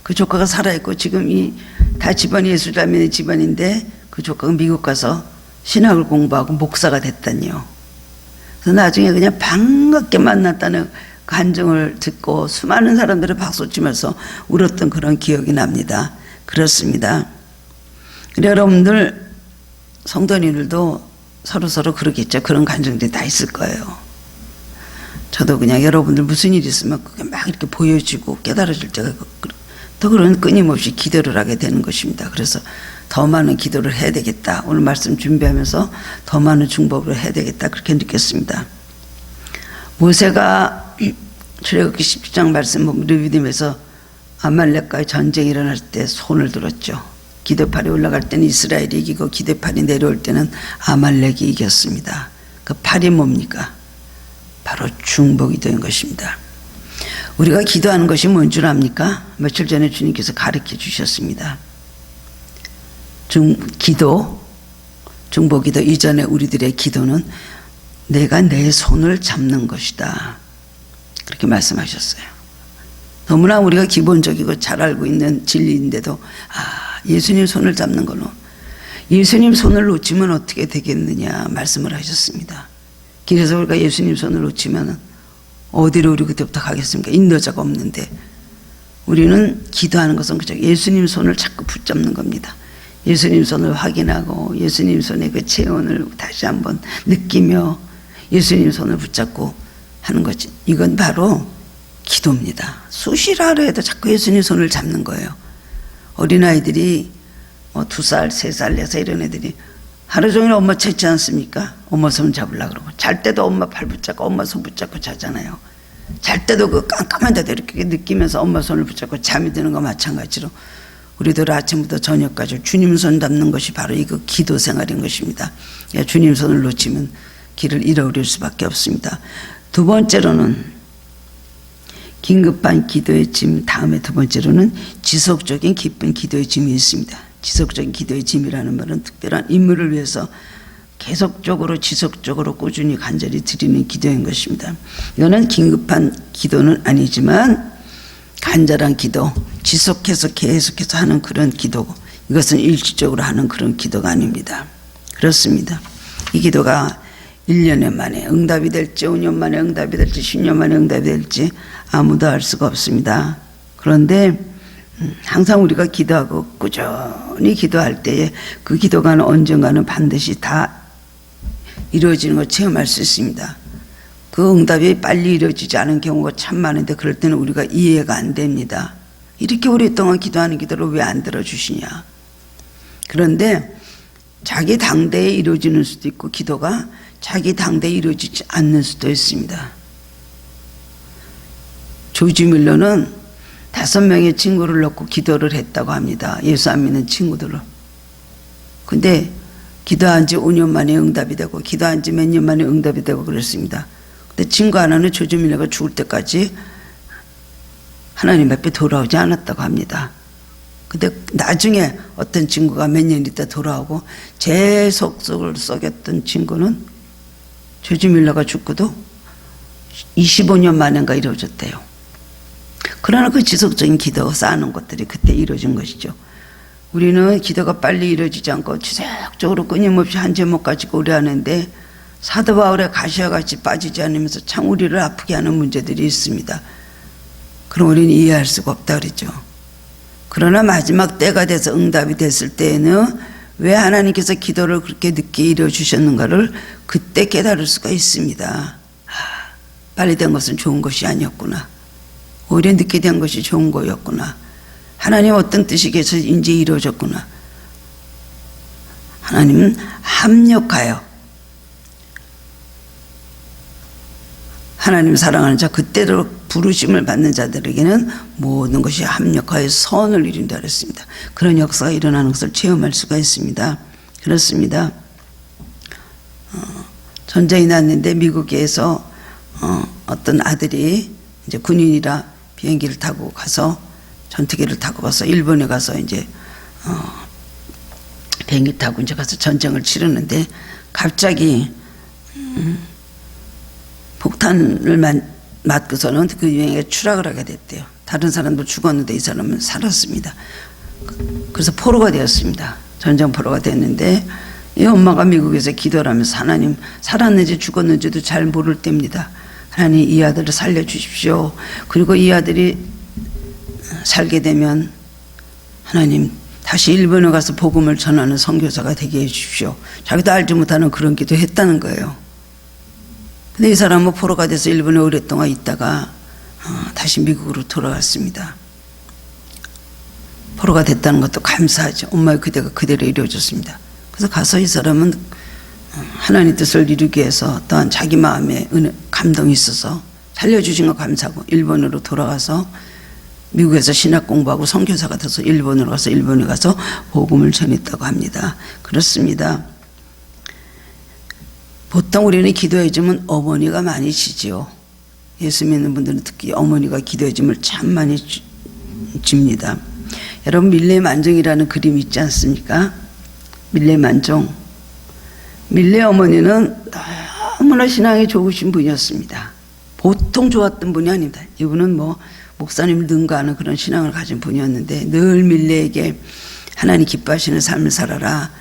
그 조카가 살아있고 지금 다 집안이 예수자매의 집안인데 그 조카가 미국 가서 신학을 공부하고 목사가 됐다니요. 그래서 나중에 그냥 반갑게 만났다는 간증을 듣고 수많은 사람들이 박수치면서 울었던 그런 기억이 납니다. 그렇습니다. 여러분들 성도님들도 서로 그러겠죠. 그런 간증들이 다 있을 거예요. 저도 그냥 여러분들 무슨 일 있으면 그게 막 이렇게 보여지고 깨달아질 때가 또 그런 끊임없이 기도를 하게 되는 것입니다. 그래서 더 많은 기도를 해야 되겠다. 오늘 말씀 준비하면서 더 많은 중보를 해야 되겠다. 그렇게 느꼈습니다. 모세가 출애굽기 17장 말씀 르비딤에서 아말렉과의 전쟁이 일어날 때 손을 들었죠. 기대팔이 올라갈 때는 이스라엘이 이기고 기대팔이 내려올 때는 아말렉이 이겼습니다. 그 팔이 뭡니까? 바로 중복이 된 것입니다. 우리가 기도하는 것이 뭔 줄 압니까? 며칠 전에 주님께서 가르쳐 주셨습니다. 중보기도 이전에 우리들의 기도는 내가 내 손을 잡는 것이다. 그렇게 말씀하셨어요. 너무나 우리가 기본적이고 잘 알고 있는 진리인데도 예수님 손을 잡는 걸로, 예수님 손을 놓치면 어떻게 되겠느냐 말씀을 하셨습니다. 길에서 우리가 예수님 손을 놓치면 어디로 우리 그때부터 가겠습니까? 인도자가 없는데. 우리는 기도하는 것은 그저 예수님 손을 자꾸 붙잡는 겁니다. 예수님 손을 확인하고 예수님 손의 그 체온을 다시 한번 느끼며 예수님 손을 붙잡고 하는 거지. 이건 바로 기도입니다. 수시라로 해도 자꾸 예수님 손을 잡는 거예요. 어린아이들이 뭐 2살, 3살, 4살 이런 애들이 하루 종일 엄마 찾지 않습니까? 엄마 손 잡으려고 그러고 잘 때도 엄마 팔 붙잡고 엄마 손 붙잡고 자잖아요. 잘 때도 그 깜깜한 데도 이렇게 느끼면서 엄마 손을 붙잡고 잠이 드는 거 마찬가지로 우리들 아침부터 저녁까지 주님 손 잡는 것이 바로 이거 기도 생활인 것입니다. 주님 손을 놓치면 길을 잃어버릴 수밖에 없습니다. 두 번째로는 긴급한 기도의 짐, 다음에 두 번째로는 지속적인 기쁜 기도의 짐이 있습니다. 지속적인 기도의 짐이라는 말은 특별한 임무를 위해서 계속적으로 지속적으로 꾸준히 간절히 드리는 기도인 것입니다. 이거는 긴급한 기도는 아니지만 간절한 기도, 지속해서 계속해서 하는 그런 기도고 이것은 일시적으로 하는 그런 기도가 아닙니다. 그렇습니다. 이 기도가 1년에 만에 응답이 될지 5년 만에 응답이 될지 10년 만에 응답이 될지 아무도 알 수가 없습니다. 그런데 항상 우리가 기도하고 꾸준히 기도할 때에 그 기도가 언젠가는 반드시 다 이루어지는 걸 체험할 수 있습니다. 그 응답이 빨리 이루어지지 않은 경우가 참 많은데 그럴 때는 우리가 이해가 안 됩니다. 이렇게 오랫동안 기도하는 기도를 왜 안 들어주시냐. 그런데 자기 당대에 이루어지는 수도 있고 기도가 자기 당대에 이루어지지 않는 수도 있습니다. 조지 밀러는 5명의 친구를 놓고 기도를 했다고 합니다. 예수 안 믿는 친구들을. 근데 기도한 지 5년 만에 응답이 되고 기도한 지 몇 년 만에 응답이 되고 그랬습니다. 근데 친구 하나는 조지 밀러가 죽을 때까지 하나님 앞에 돌아오지 않았다고 합니다. 근데 나중에 어떤 친구가 몇 년 있다 돌아오고 제 속속을 썩였던 친구는 조지 밀러가 죽고도 25년 만인가 이루어졌대요. 그러나 그 지속적인 기도가 쌓는 것들이 그때 이루어진 것이죠. 우리는 기도가 빨리 이루어지지 않고 지속적으로 끊임없이 한 제목 가지고 오래 하는데 사도 바울의 가시와같이 빠지지 않으면서 참 우리를 아프게 하는 문제들이 있습니다. 그럼 우리는 이해할 수가 없다 그랬죠. 그러나 마지막 때가 돼서 응답이 됐을 때에는 왜 하나님께서 기도를 그렇게 늦게 이루어주셨는가를 그때 깨달을 수가 있습니다. 빨리 된 것은 좋은 것이 아니었구나. 오히려 늦게 된 것이 좋은 거였구나. 하나님 어떤 뜻이겠어 이제 이루어졌구나. 하나님은 합력하여 하나님 사랑하는 자 그때로 부르심을 받는 자들에게는 모든 것이 합력하여 선을 이룬다 그랬습니다. 그런 역사가 일어나는 것을 체험할 수가 있습니다. 그렇습니다. 전쟁이 났는데 미국에서 어떤 아들이 이제 군인이라 비행기를 타고 가서 전투기를 타고 가서 일본에 가서 이제 비행기 타고 이제 가서 전쟁을 치르는데 갑자기 폭탄을 맞고서는 그 비행기가 추락을 하게 됐대요. 다른 사람도 죽었는데 이 사람은 살았습니다. 그래서 포로가 되었습니다. 전쟁 포로가 됐는데 이 엄마가 미국에서 기도를 하면서 하나님 살았는지 죽었는지도 잘 모를 때입니다. 하나님 이 아들을 살려주십시오. 그리고 이 아들이 살게 되면 하나님 다시 일본에 가서 복음을 전하는 선교사가 되게 해주십시오. 자기도 알지 못하는 그런 기도 했다는 거예요. 근데 이 사람은 포로가 돼서 일본에 오랫동안 있다가 다시 미국으로 돌아갔습니다. 포로가 됐다는 것도 감사하죠. 엄마의 기대가 그대로 이루어졌습니다. 그래서 가서 이 사람은 하나님 뜻을 이루기 위해서 또한 자기 마음에 감동이 있어서 살려주신 거 감사하고 일본으로 돌아가서 미국에서 신학 공부하고 선교사가 돼서 일본으로 가서 일본에 가서 복음을 전했다고 합니다. 그렇습니다. 보통 우리는 기도해 주면 어머니가 많이 지지요. 예수 믿는 분들은 특히 어머니가 기도해 줌을 참 많이 줍니다. 여러분 밀레 만종이라는 그림이 있지 않습니까? 밀레 만종. 밀레 어머니는 너무나 신앙이 좋으신 분이었습니다. 보통 좋았던 분이 아닙니다. 이분은 뭐 목사님을 능가하는 그런 신앙을 가진 분이었는데 늘 밀레에게 하나님 기뻐하시는 삶을 살아라.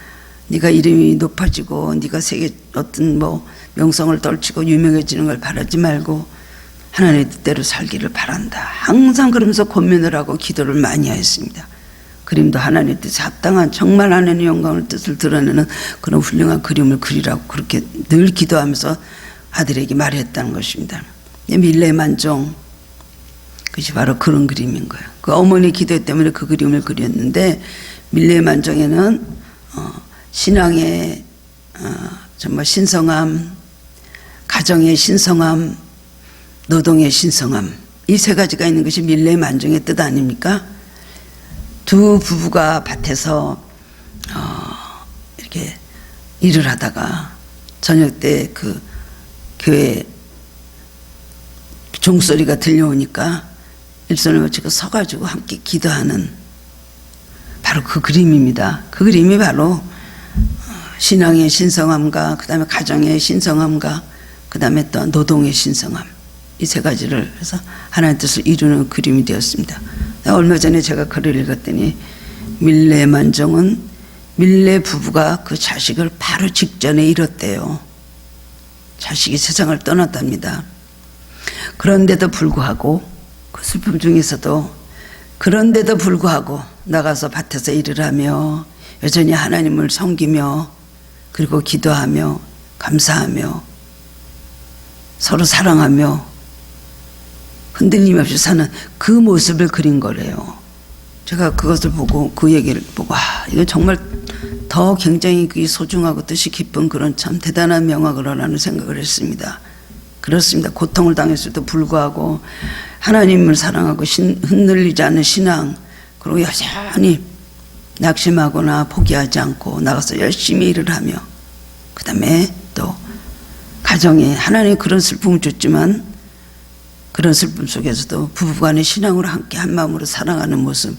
네가 이름이 높아지고 네가 세계 어떤 뭐 명성을 떨치고 유명해지는 걸 바라지 말고 하나님의 뜻대로 살기를 바란다. 항상 그러면서 권면을 하고 기도를 많이 하였습니다. 그림도 하나님의 뜻에 합당한 정말 하나님의 영광을 뜻을 드러내는 그런 훌륭한 그림을 그리라고 그렇게 늘 기도하면서 아들에게 말했다는 것입니다. 밀레 만종 그것이 바로 그런 그림인 거예요. 그 어머니 기도 때문에 그 그림을 그렸는데 밀레만정에는 신앙의 정말 신성함, 가정의 신성함, 노동의 신성함, 이 세 가지가 있는 것이 밀레만정의 뜻 아닙니까? 두 부부가 밭에서 이렇게 일을 하다가 저녁 때 그 교회 종소리가 들려오니까 일손을 거치고 서가지고 함께 기도하는 바로 그 그림입니다. 그 그림이 바로 신앙의 신성함과 그 다음에 가정의 신성함과 그 다음에 또 노동의 신성함, 이 세 가지를 해서 하나님의 뜻을 이루는 그림이 되었습니다. 얼마 전에 제가 글을 읽었더니 밀레만정은 밀레 부부가 그 자식을 바로 직전에 잃었대요. 자식이 세상을 떠났답니다. 그런데도 불구하고 그 슬픔 중에서도 그런데도 불구하고 나가서 밭에서 일을 하며 여전히 하나님을 섬기며 그리고 기도하며 감사하며 서로 사랑하며 흔들림 없이 사는 그 모습을 그린 거래요. 제가 그것을 보고 그 얘기를 보고 이거 정말 더 굉장히 소중하고 뜻이 깊은 그런 참 대단한 명화구나라는 생각을 했습니다. 그렇습니다. 고통을 당했을도 불구하고 하나님을 사랑하고 흔들리지 않는 신앙, 그리고 여전히 낙심하거나 포기하지 않고 나가서 열심히 일을 하며 그 다음에 또 가정에 하나님이 그런 슬픔을 줬지만 그런 슬픔 속에서도 부부간의 신앙으로 함께 한마음으로 살아가는 모습,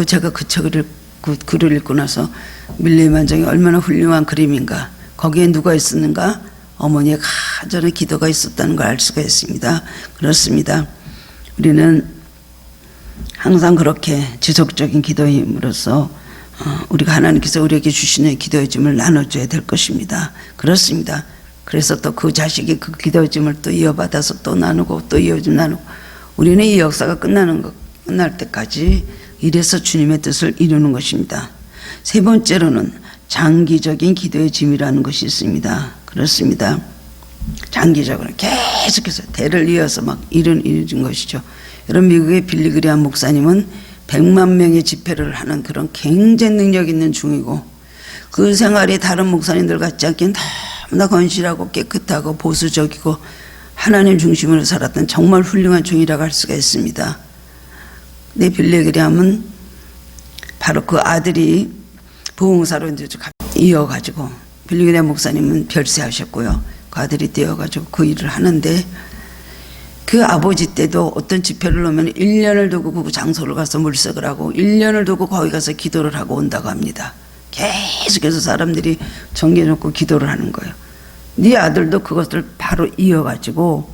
제가 그 책을 글을 읽고 나서 밀레만정이 얼마나 훌륭한 그림인가, 거기에 누가 있었는가? 어머니의 간절한 기도가 있었다는 걸 알 수가 있습니다. 그렇습니다. 우리는 항상 그렇게 지속적인 기도의 힘으로써 우리가 하나님께서 우리에게 주시는 기도의 짐을 나눠줘야 될 것입니다. 그렇습니다. 그래서 또 그 자식이 그 기도의 짐을 또 이어받아서 또 나누고 또 이어짐 나누고, 우리는 이 역사가 끝날 때까지 이래서 주님의 뜻을 이루는 것입니다. 세 번째로는 장기적인 기도의 짐이라는 것이 있습니다. 그렇습니다. 장기적으로 계속해서 대를 이어서 막 이루어진 것이죠. 여러분, 미국의 빌리그리암 목사님은 100만 명의 집회를 하는 그런 굉장히 능력 있는 중이고, 그 생활이 다른 목사님들 같지 않게 너무나 건실하고 깨끗하고 보수적이고 하나님 중심으로 살았던 정말 훌륭한 중이라고 할 수가 있습니다. 근데 빌리그리암은 바로 그 아들이 부흥사로 이어가지고, 빌리그리암 목사님은 별세하셨고요, 그 아들이 떼어가지고 그 일을 하는데, 그 아버지 때도 어떤 집회를 오면 1년을 두고 그 장소를 가서 물색을 하고 1년을 두고 거기 가서 기도를 하고 온다고 합니다. 계속해서 사람들이 정겨놓고 기도를 하는 거예요. 네 아들도 그것을 바로 이어가지고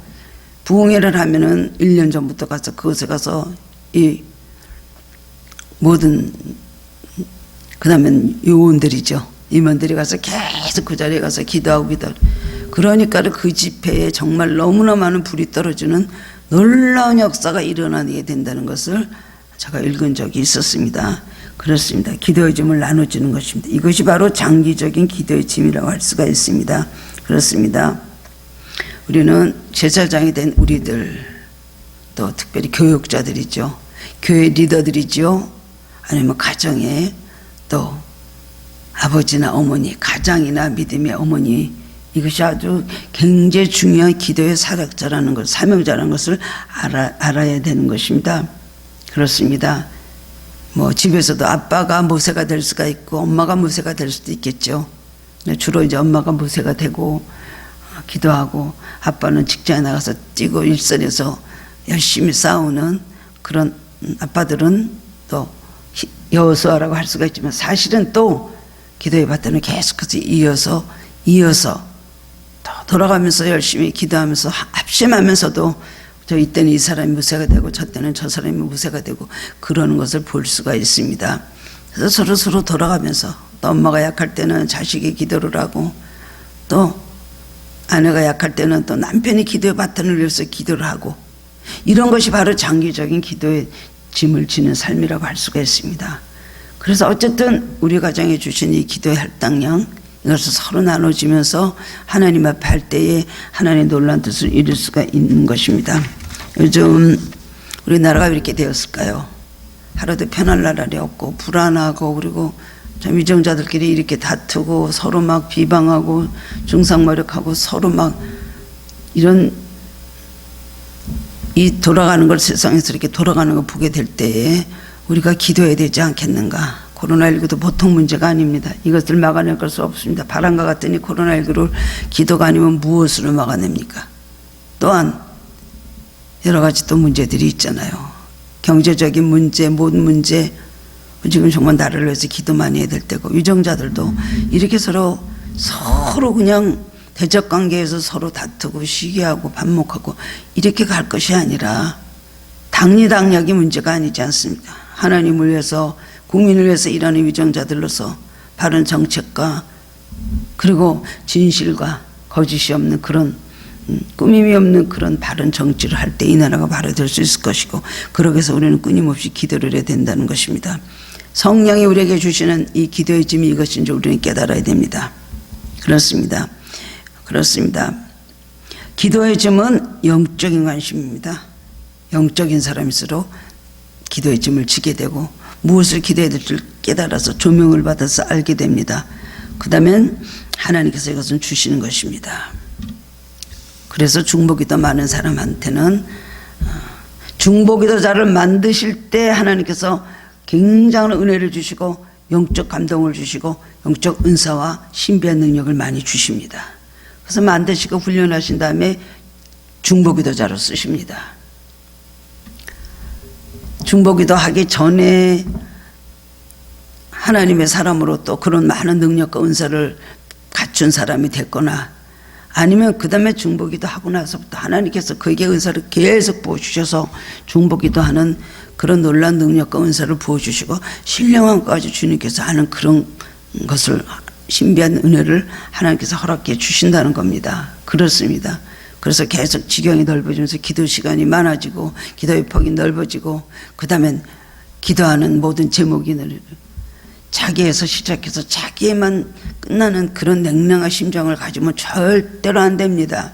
부흥회를 하면은 1년 전부터 가서 그것에 가서 이 모든, 그 다음엔 요원들이죠, 임원들이 가서 계속 그 자리에 가서 기도하고 그러니까 그 집회에 정말 너무나 많은 불이 떨어지는 놀라운 역사가 일어나게 된다는 것을 제가 읽은 적이 있었습니다. 그렇습니다. 기도의 짐을 나눠주는 것입니다. 이것이 바로 장기적인 기도의 짐이라고 할 수가 있습니다. 그렇습니다. 우리는 제사장이 된 우리들, 또 특별히 교육자들이죠, 교회 리더들이죠, 아니면 가정에 또 아버지나 어머니, 가장이나 믿음의 어머니, 이것이 아주 굉장히 중요한 기도의 사역자라는 것, 사명자라는 것을 알아야 되는 것입니다. 그렇습니다. 뭐 집에서도 아빠가 모세가 될 수가 있고 엄마가 모세가 될 수도 있겠죠. 주로 이제 엄마가 모세가 되고 기도하고, 아빠는 직장에 나가서 뛰고 일선에서 열심히 싸우는 그런 아빠들은 또 여호수아라고 할 수가 있지만, 사실은 또 기도의 밭에는 계속해서 이어서 또 돌아가면서 열심히 기도하면서 합심하면서도 저 이때는 이 사람이 무쇠가 되고 저 때는 저 사람이 무쇠가 되고 그러는 것을 볼 수가 있습니다. 그래서 서로 돌아가면서, 또 엄마가 약할 때는 자식이 기도를 하고, 또 아내가 약할 때는 또 남편이 기도의 바탕을 위해서 기도를 하고, 이런 것이 바로 장기적인 기도의 짐을 지는 삶이라고 할 수가 있습니다. 그래서 어쨌든 우리 가정에 주신 이 기도의 할당량, 이것을 서로 나눠지면서 하나님 앞에 할 때에 하나님의 놀라운 뜻을 이룰 수가 있는 것입니다. 요즘 우리나라가 왜 이렇게 되었을까요? 하루도 편할 날이 없고 불안하고, 그리고 참 위정자들끼리 이렇게 다투고 서로 막 비방하고 중상모략하고 서로 막 이런 이 돌아가는 걸, 세상에서 이렇게 돌아가는 걸 보게 될 때에 우리가 기도해야 되지 않겠는가. 코로나19도 보통 문제가 아닙니다. 이것을 막아낼 수 없습니다. 바람과 같으니 코로나19를 기도가 아니면 무엇으로 막아냅니까? 또한 여러 가지 또 문제들이 있잖아요. 경제적인 문제, 모든 문제, 지금 정말 나를 위해서 기도 많이 해야 될 때고, 유정자들도 이렇게 서로 그냥 대적 관계에서 서로 다투고 시기하고 반목하고 이렇게 갈 것이 아니라 당리당략이 문제가 아니지 않습니까? 하나님을 위해서, 국민을 위해서 일하는 유정자들로서 바른 정책과 그리고 진실과 거짓이 없는 그런 꾸밈이 없는 그런 바른 정치를 할 때 이 나라가 바로될 수 있을 것이고, 그러기 위해서 우리는 끊임없이 기도를 해야 된다는 것입니다. 성령이 우리에게 주시는 이 기도의 짐이 이것인지 우리는 깨달아야 됩니다. 그렇습니다. 기도의 짐은 영적인 관심입니다. 영적인 사람일수록 기도의 짐을 지게 되고 무엇을 기도해야 될지 깨달아서 조명을 받아서 알게 됩니다. 그 다음엔 하나님께서 이것은 주시는 것입니다. 그래서 중보기도 많은 사람한테는 중보기도자를 만드실 때 하나님께서 굉장한 은혜를 주시고 영적 감동을 주시고 영적 은사와 신비한 능력을 많이 주십니다. 그래서 만드시고 훈련하신 다음에 중보기도자로 쓰십니다. 중보기도 하기 전에 하나님의 사람으로 또 그런 많은 능력과 은사를 갖춘 사람이 됐거나, 아니면 그 다음에 중보기도 하고 나서부터 하나님께서 그에게 은사를 계속 부어주셔서 중보기도 하는 그런 놀라운 능력과 은사를 부어주시고 신령함까지 주님께서 하는 그런 것을, 신비한 은혜를 하나님께서 허락해 주신다는 겁니다. 그렇습니다. 그래서 계속 지경이 넓어지면서 기도 시간이 많아지고 기도의 폭이 넓어지고, 그 다음엔 기도하는 모든 제목이 자기에서 시작해서 자기에만 끝나는 그런 냉랭한 심정을 가지면 절대로 안 됩니다.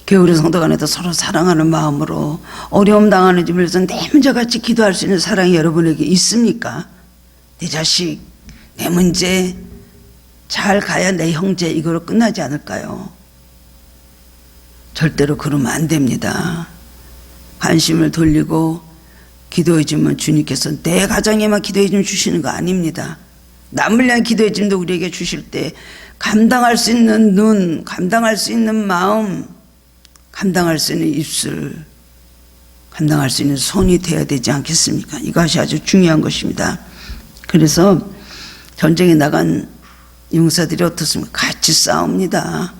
교회 성도 간에도 서로 사랑하는 마음으로 어려움 당하는 집에서 내 문제같이 기도할 수 있는 사랑이 여러분에게 있습니까? 내 자식, 내 문제 잘 가야 내 형제, 이거로 끝나지 않을까요? 절대로 그러면 안 됩니다. 관심을 돌리고 기도의 짐은 주님께서 내 가정에만 기도의 짐 주시는 거 아닙니다. 남을 위한 기도의 짐도 우리에게 주실 때 감당할 수 있는 눈, 감당할 수 있는 마음, 감당할 수 있는 입술, 감당할 수 있는 손이 되어야 되지 않겠습니까? 이것이 아주 중요한 것입니다. 그래서 전쟁에 나간 용사들이 어떻습니까? 같이 싸웁니다.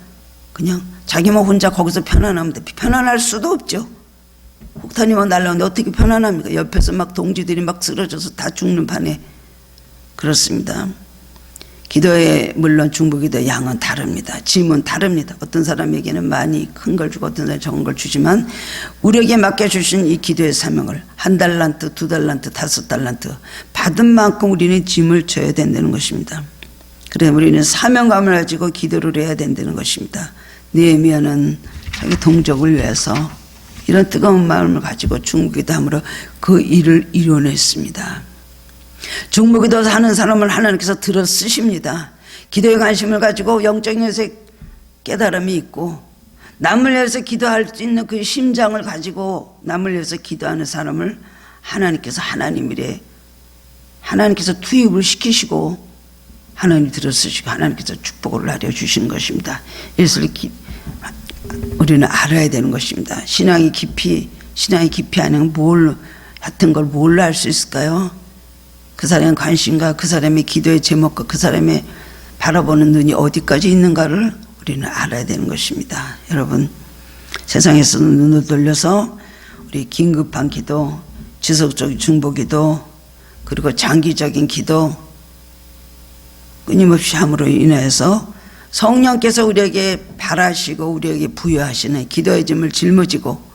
그냥 자기만 혼자 거기서 편안하면 돼. 편안할 수도 없죠. 폭탄이 막 날라오는데 어떻게 편안합니까? 옆에서 막 동지들이 막 쓰러져서 다 죽는 판에. 그렇습니다. 기도에 물론 중보기도의 양은 다릅니다. 짐은 다릅니다. 어떤 사람에게는 많이 큰 걸 주고 어떤 사람에게 적은 걸 주지만, 우리에게 맡겨주신 이 기도의 사명을 1달란트, 2달란트, 5달란트 받은 만큼 우리는 짐을 져야 된다는 것입니다. 그래 우리는 사명감을 가지고 기도를 해야 된다는 것입니다. 느헤미야는 자기 동족을 위해서 이런 뜨거운 마음을 가지고 중보기도함으로 그 일을 이뤄냈습니다. 중보기도 하는 사람을 하나님께서 들어 쓰십니다. 기도에 관심을 가지고 영적인 것에 깨달음이 있고 남을 위해서 기도할 수 있는 그 심장을 가지고 남을 위해서 기도하는 사람을 하나님께서 하나님께서 투입을 시키시고 하나님이 들어 쓰시고 하나님께서 축복을 내려주시는 것입니다. 이것을 우리는 알아야 되는 것입니다. 신앙이 깊이 아니면 같은 걸 뭘로 알 수 있을까요? 그 사람의 관심과 그 사람의 기도의 제목과 그 사람의 바라보는 눈이 어디까지 있는가를 우리는 알아야 되는 것입니다. 여러분, 세상에서 눈을 돌려서 우리 긴급한 기도, 지속적인 중보기도, 그리고 장기적인 기도 끊임없이 함으로 인해서 성령께서 우리에게 바라시고 우리에게 부여하시는 기도의 짐을 짊어지고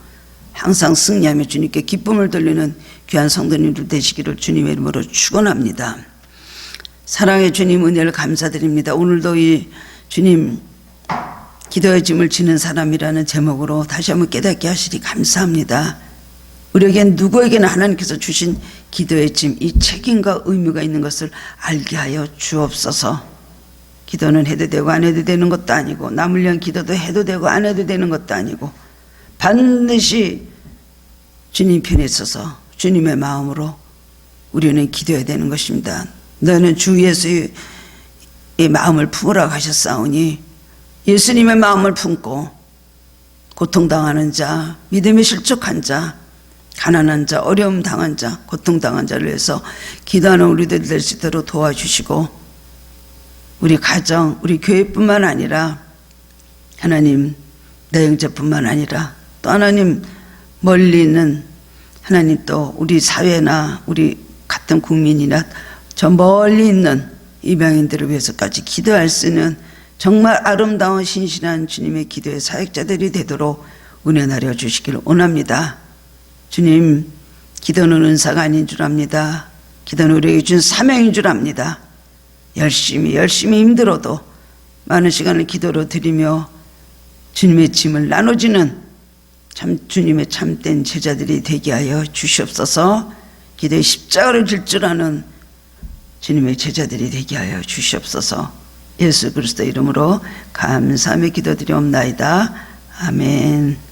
항상 승리하며 주님께 기쁨을 돌리는 귀한 성도님들 되시기를 주님의 이름으로 축원합니다. 사랑의 주님, 은혜를 감사드립니다. 오늘도 이 주님 기도의 짐을 지는 사람이라는 제목으로 다시 한번 깨닫게 하시니 감사합니다. 우리에겐 누구에게나 하나님께서 주신 기도의 짐, 이 책임과 의무가 있는 것을 알게 하여 주옵소서. 기도는 해도 되고 안 해도 되는 것도 아니고, 남을 위한 기도도 해도 되고 안 해도 되는 것도 아니고, 반드시 주님 편에 서서 주님의 마음으로 우리는 기도해야 되는 것입니다. 너는 주 예수의 마음을 품으라고 하셨사오니, 예수님의 마음을 품고 고통당하는 자, 믿음에 실족한 자, 가난한 자, 어려움 당한 자, 고통당한 자를 위해서 기도하는 우리들 될 수 있도록 도와주시고, 우리 가정, 우리 교회뿐만 아니라 하나님 내 형제뿐만 아니라 또 하나님 멀리 있는 하나님, 또 우리 사회나 우리 같은 국민이나 저 멀리 있는 이방인들을 위해서까지 기도할 수 있는 정말 아름다운 신실한 주님의 기도의 사역자들이 되도록 은혜하여 주시기를 원합니다. 주님, 기도는 은사가 아닌 줄 압니다. 기도는 우리에게 준 사명인 줄 압니다. 열심히 힘들어도 많은 시간을 기도로 드리며 주님의 짐을 나눠주는 참 주님의 참된 제자들이 되게 하여 주시옵소서. 기도의 십자가를 질 줄 아는 주님의 제자들이 되게 하여 주시옵소서. 예수 그리스도 이름으로 감사하며 기도드리옵나이다. 아멘.